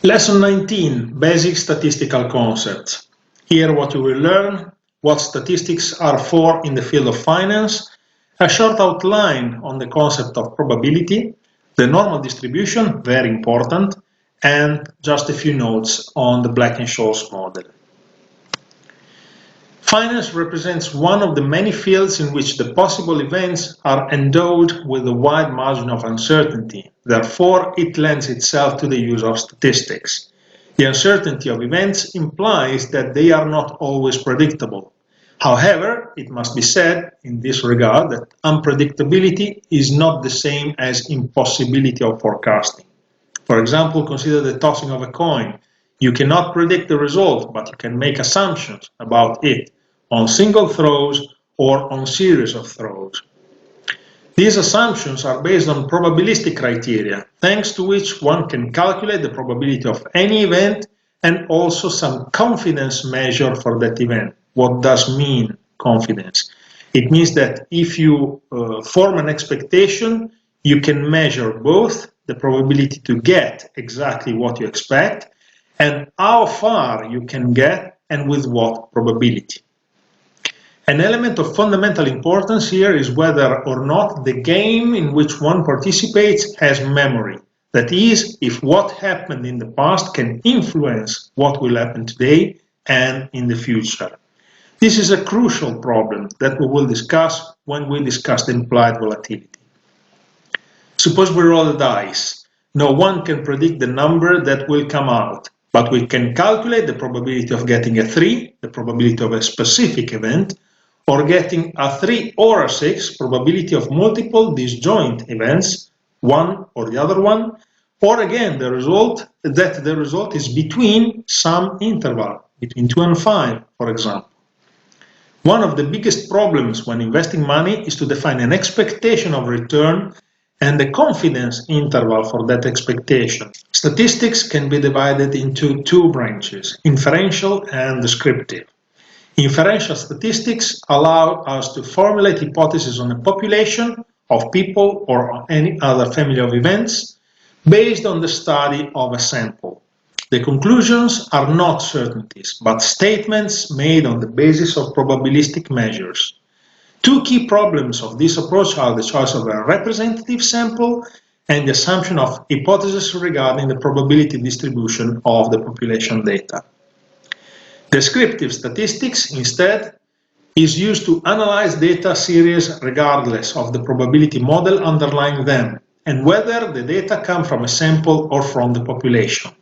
Lesson 19, Basic Statistical Concepts. Here what you will learn, what statistics are for in the field of finance, a short outline on the concept of probability, the normal distribution, very important, and just a few notes on the Black-Scholes model. Finance represents one of the many fields in which the possible events are endowed with a wide margin of uncertainty. Therefore, it lends itself to the use of statistics. The uncertainty of events implies that they are not always predictable. However, it must be said in this regard that unpredictability is not the same as impossibility of forecasting. For example, consider the tossing of a coin. You cannot predict the result, but you can make assumptions about it on single throws or on series of throws. These assumptions are based on probabilistic criteria, thanks to which one can calculate the probability of any event and also some confidence measure for that event. What does mean confidence? It means that if you form an expectation, you can measure both the probability to get exactly what you expect and how far you can get and with what probability. An element of fundamental importance here is whether or not the game in which one participates has memory. That is, if what happened in the past can influence what will happen today and in the future. This is a crucial problem that we will discuss when we discuss the implied volatility. Suppose we roll a dice. No one can predict the number that will come out, but we can calculate the probability of getting a 3, the probability of a specific event, or getting a 3 or a 6, probability of multiple disjoint events, one or the other one, or again the result is between some interval, between 2 and 5, for example. One of the biggest problems when investing money is to define an expectation of return and the confidence interval for that expectation. Statistics can be divided into two branches, inferential and descriptive. Inferential statistics allow us to formulate hypotheses on a population of people or any other family of events based on the study of a sample. The conclusions are not certainties, but statements made on the basis of probabilistic measures. Two key problems of this approach are the choice of a representative sample and the assumption of hypotheses regarding the probability distribution of the population data. Descriptive statistics, instead, is used to analyze data series regardless of the probability model underlying them and whether the data come from a sample or from the population.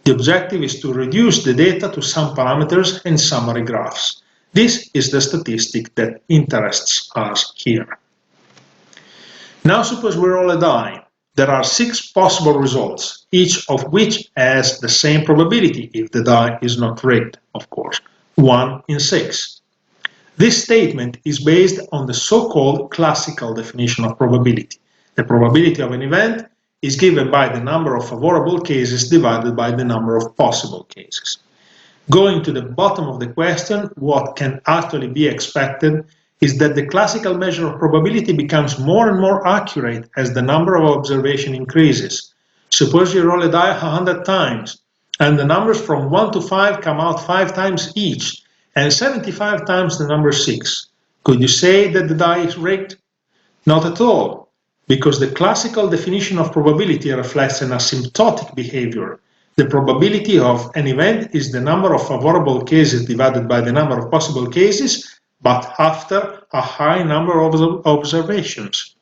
The objective is to reduce the data to some parameters and summary graphs. This is the statistic that interests us here. Now suppose we roll a die. There are 6 possible results, each of which has the same probability if the die is not rigged, of course, 1 in 6. This statement is based on the so-called classical definition of probability. The probability of an event is given by the number of favorable cases divided by the number of possible cases. Going to the bottom of the question, what can actually be expected is that the classical measure of probability becomes more and more accurate as the number of observations increases. Suppose you roll a die 100 times, and the numbers from 1 to 5 come out 5 times each, and 75 times the number 6. Could you say that the die is rigged? Not at all, because the classical definition of probability reflects an asymptotic behavior. The probability of an event is the number of favorable cases divided by the number of possible cases, but after a high number of observations.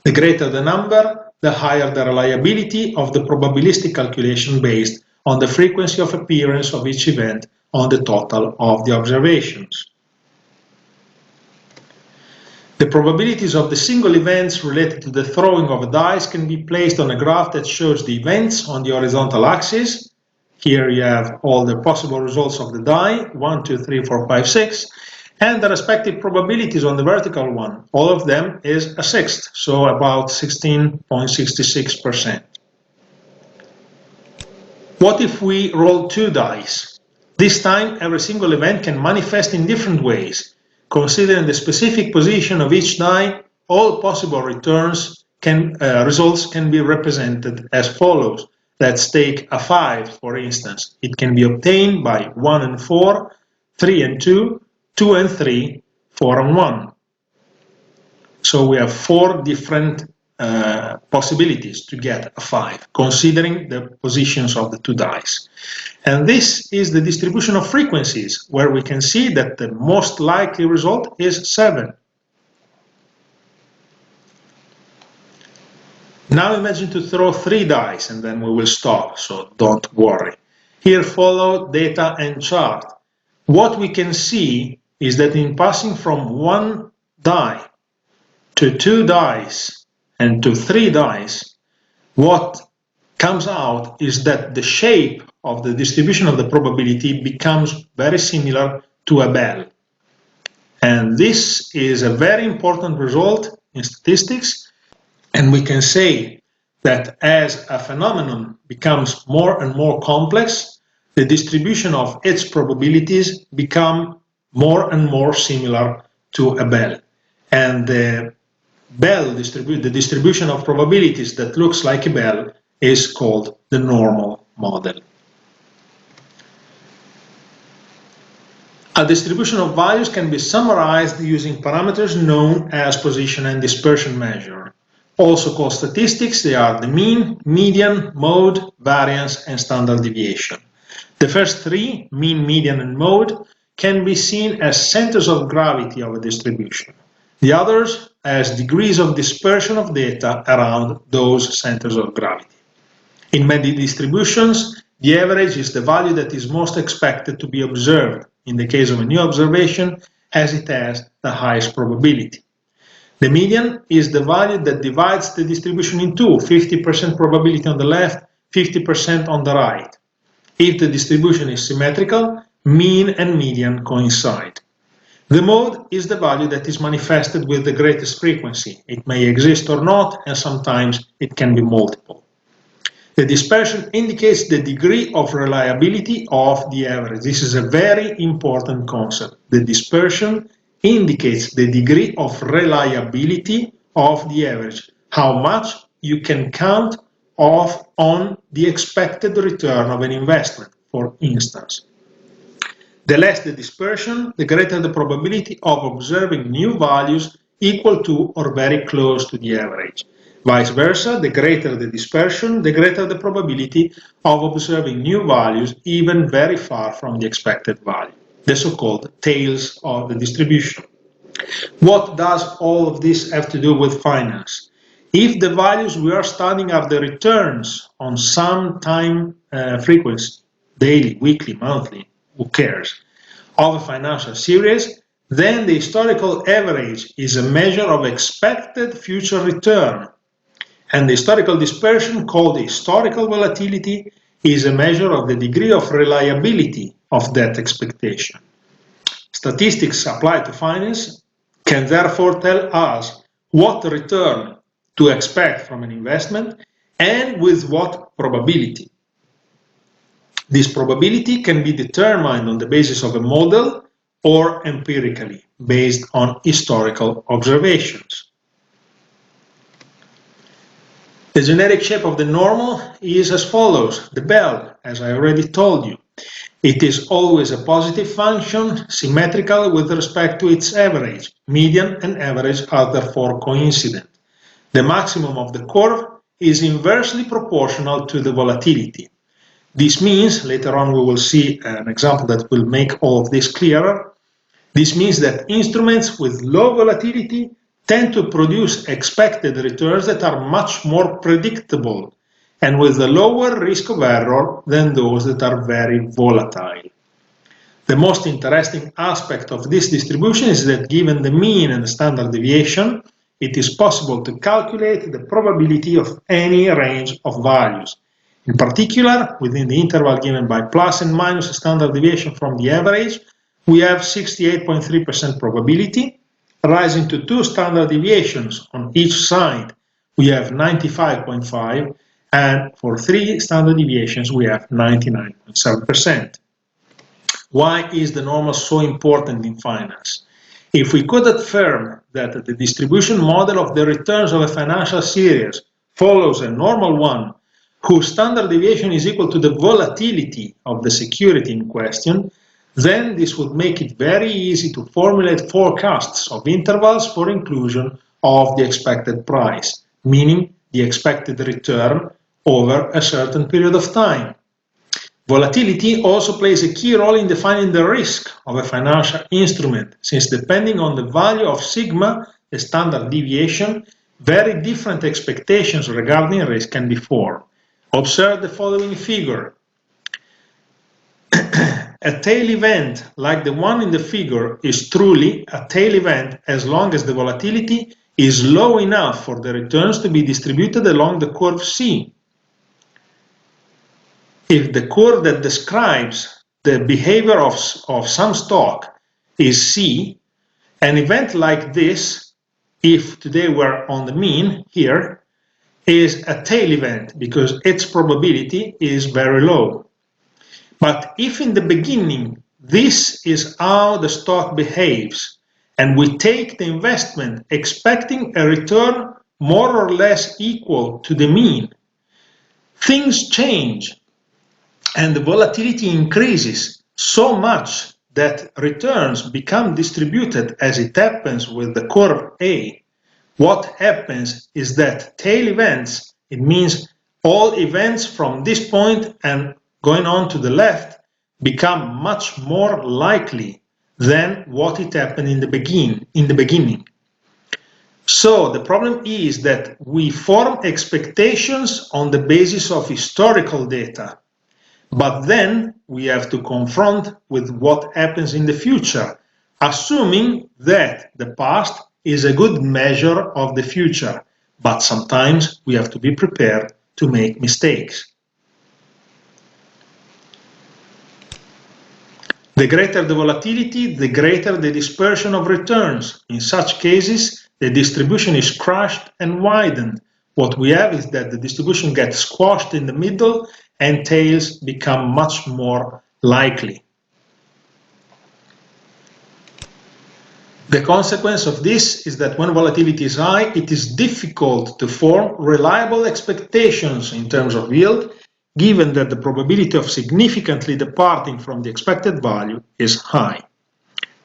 The greater the number, the higher the reliability of the probabilistic calculation based on the frequency of appearance of each event on the total of the observations. The probabilities of the single events related to the throwing of a dice can be placed on a graph that shows the events on the horizontal axis. Here you have all the possible results of the die, 1, 2, 3, 4, 5, 6, and the respective probabilities on the vertical one. All of them is a sixth, so about 16.66%. What if we roll 2 dice? This time, every single event can manifest in different ways. considering the specific position of each die, all possible results can be represented as follows. Let's take a 5, for instance. It can be obtained by 1 and 4, 3 and 2, 2 and 3, 4 and 1. So we have 4 different possibilities to get a 5, considering the positions of the 2 dice. And this is the distribution of frequencies, where we can see that the most likely result is 7. Now imagine to throw 3 dice and then we will stop, so don't worry. Here follow data and chart. What we can see is that in passing from 1 die to 2 dice and to 3 dice, what comes out is that the shape of the distribution of the probability becomes very similar to a bell. And this is a very important result in statistics, and we can say that as a phenomenon becomes more and more complex, the distribution of its probabilities become more and more similar to a bell. And the distribution of probabilities that looks like a bell is called the normal model. A distribution of values can be summarized using parameters known as position and dispersion measure. Also called statistics, they are the mean, median, mode, variance, and standard deviation. The first 3, mean, median, and mode, can be seen as centers of gravity of a distribution. The others as degrees of dispersion of data around those centers of gravity. In many distributions, the average is the value that is most expected to be observed in the case of a new observation, as it has the highest probability. The median is the value that divides the distribution in two, 50% probability on the left, 50% on the right. If the distribution is symmetrical, mean and median coincide. The mode is the value that is manifested with the greatest frequency. It may exist or not, and sometimes it can be multiple. The dispersion indicates the degree of reliability of the average. This is a very important concept. The dispersion indicates the degree of reliability of the average, how much you can count on the expected return of an investment, for instance. The less the dispersion, the greater the probability of observing new values equal to or very close to the average. Vice versa, the greater the dispersion, the greater the probability of observing new values even very far from the expected value, the so-called tails of the distribution. What does all of this have to do with finance? If the values we are studying are the returns on some time frequency, daily, weekly, monthly, who cares, of a financial series, then the historical average is a measure of expected future return. And the historical dispersion, called the historical volatility, is a measure of the degree of reliability of that expectation. Statistics applied to finance can therefore tell us what return to expect from an investment and with what probability. This probability can be determined on the basis of a model or empirically, based on historical observations. The generic shape of the normal is as follows. The bell, as I already told you. It is always a positive function, symmetrical with respect to its average. Median and average are therefore coincident. The maximum of the curve is inversely proportional to the volatility. This means, later on we will see an example that will make all of this clearer. This means that instruments with low volatility tend to produce expected returns that are much more predictable and with a lower risk of error than those that are very volatile. The most interesting aspect of this distribution is that given the mean and the standard deviation, it is possible to calculate the probability of any range of values. In particular, within the interval given by plus and minus standard deviation from the average, we have 68.3% probability, rising to 2 standard deviations on each side, we have 95.5%, and for 3 standard deviations, we have 99.7%. Why is the normal so important in finance? If we could affirm that the distribution model of the returns of a financial series follows a normal one, whose standard deviation is equal to the volatility of the security in question, then this would make it very easy to formulate forecasts of intervals for inclusion of the expected price, meaning the expected return over a certain period of time. Volatility also plays a key role in defining the risk of a financial instrument, since depending on the value of sigma, the standard deviation, very different expectations regarding risk can be formed. Observe the following figure. A tail event like the one in the figure is truly a tail event as long as the volatility is low enough for the returns to be distributed along the curve C. If the curve that describes the behavior of some stock is C, an event like this, if today we're on the mean here, is a tail event because its probability is very low. But if in the beginning this is how the stock behaves, and we take the investment expecting a return more or less equal to the mean, things change and the volatility increases so much that returns become distributed as it happens with the curve A. What happens is that tail events, it means all events from this point and going on to the left, become much more likely than what it happened in the beginning. So the problem is that we form expectations on the basis of historical data, but then we have to confront with what happens in the future, assuming that the past is a good measure of the future, but sometimes we have to be prepared to make mistakes. The greater the volatility, the greater the dispersion of returns. In such cases, the distribution is crushed and widened. What we have is that the distribution gets squashed in the middle and tails become much more likely. The consequence of this is that when volatility is high, it is difficult to form reliable expectations in terms of yield, given that the probability of significantly departing from the expected value is high.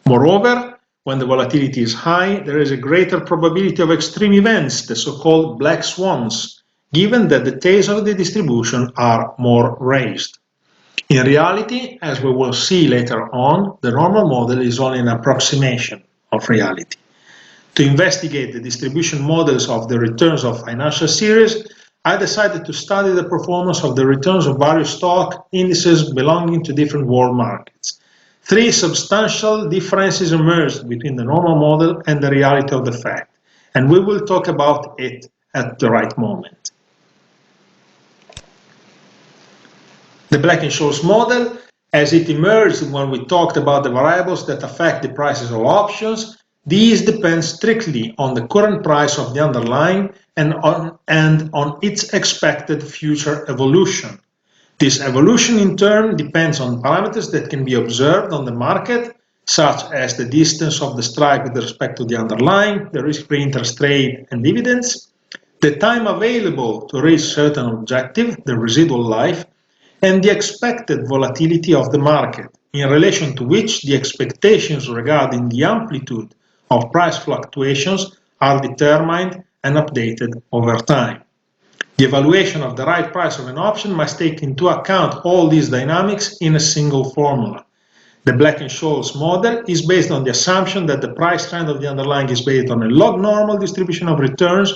Moreover, when the volatility is high, there is a greater probability of extreme events, the so-called black swans, given that the tails of the distribution are more raised. In reality, as we will see later on, the normal model is only an approximation of reality. To investigate the distribution models of the returns of financial series, I decided to study the performance of the returns of various stock indices belonging to different world markets. Three substantial differences emerged between the normal model and the reality of the fact, and we will talk about it at the right moment. The Black-Scholes model, as it emerged when we talked about the variables that affect the prices of options, these depend strictly on the current price of the underlying and on its expected future evolution. This evolution in turn depends on parameters that can be observed on the market, such as the distance of the strike with respect to the underlying, the risk-free interest rate and dividends, the time available to reach certain objective, the residual life, and the expected volatility of the market, in relation to which the expectations regarding the amplitude of price fluctuations are determined and updated over time. The evaluation of the right price of an option must take into account all these dynamics in a single formula. The Black-Scholes model is based on the assumption that the price trend of the underlying is based on a log-normal distribution of returns,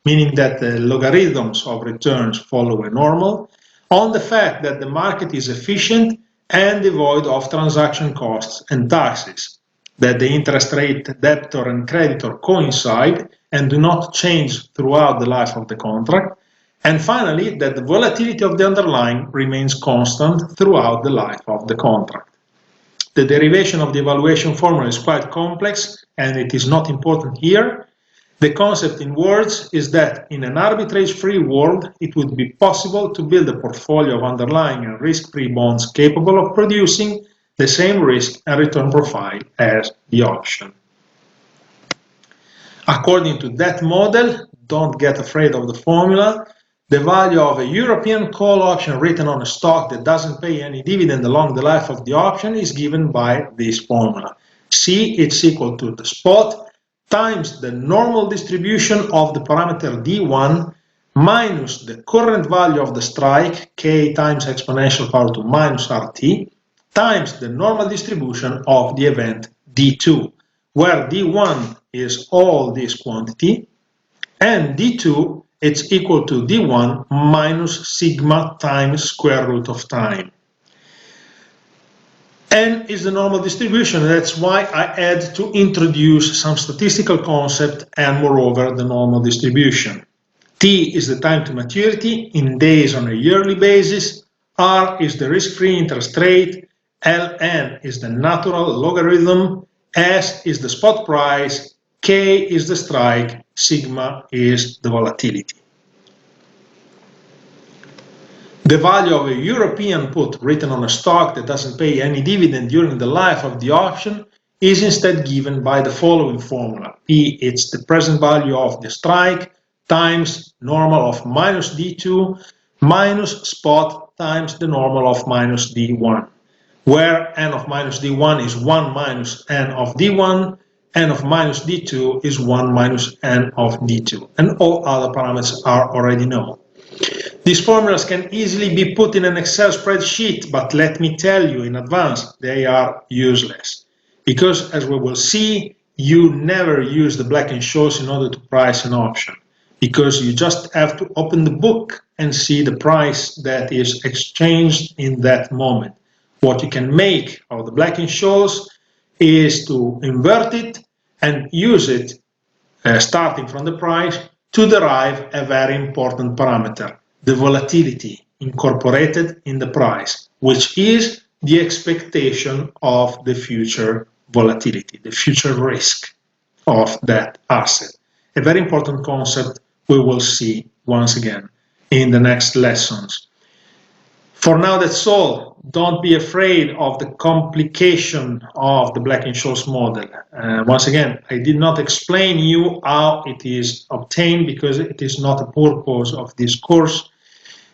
meaning that the logarithms of returns follow a normal, on the fact that the market is efficient and devoid of transaction costs and taxes, that the interest rate debtor and creditor coincide and do not change throughout the life of the contract, and finally, that the volatility of the underlying remains constant throughout the life of the contract. The derivation of the evaluation formula is quite complex, and it is not important here. The concept in words is that in an arbitrage-free world, it would be possible to build a portfolio of underlying and risk-free bonds capable of producing the same risk and return profile as the option. According to that model, don't get afraid of the formula, the value of a European call option written on a stock that doesn't pay any dividend along the life of the option is given by this formula. C is equal to the spot times the normal distribution of the parameter D1 minus the current value of the strike, K times exponential power to minus RT, times the normal distribution of the event D2, where D1 is all this quantity, and D2 it's equal to D1 minus sigma times square root of time. N is the normal distribution, that's why I had to introduce some statistical concept and moreover the normal distribution. T is the time to maturity in days on a yearly basis, R is the risk-free interest rate, Ln is the natural logarithm, S is the spot price, K is the strike, sigma is the volatility. The value of a European put written on a stock that doesn't pay any dividend during the life of the option is instead given by the following formula. P, it's the present value of the strike times normal of minus D2 minus spot times the normal of minus D1, where n of minus D1 is 1 minus n of D1, n of minus D2 is 1 minus n of D2, and all other parameters are already known. These formulas can easily be put in an Excel spreadsheet, but let me tell you in advance, they are useless. Because, as we will see, you never use the Black-Scholes in order to price an option. Because you just have to open the book and see the price that is exchanged in that moment. What you can make of the Black-Scholes is to invert it and use it, starting from the price, to derive a very important parameter, the volatility incorporated in the price, which is the expectation of the future volatility, the future risk of that asset. A very important concept we will see once again in the next lessons. For now, that's all. Don't be afraid of the complication of the Black-Scholes model. Once again, I did not explain you how it is obtained because it is not a purpose of this course,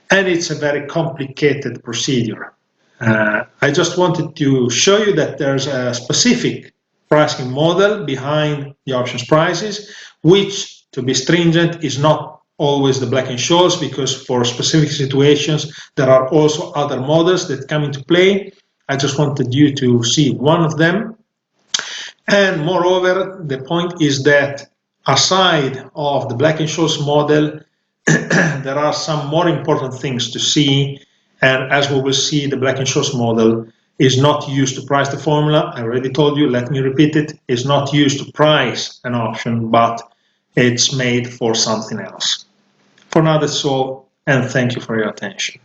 and it's a very complicated procedure. I just wanted to show you that there's a specific pricing model behind the options prices, which, to be stringent, is not always the Black-Scholes, because for specific situations there are also other models that come into play. I just wanted you to see one of them. And moreover, the point is that aside of the Black-Scholes model, there are some more important things to see, and as we will see, the Black-Scholes model is not used to price the formula. I already told you, let me repeat it, it's not used to price an option, but it's made for something else. For now, that's all, and thank you for your attention.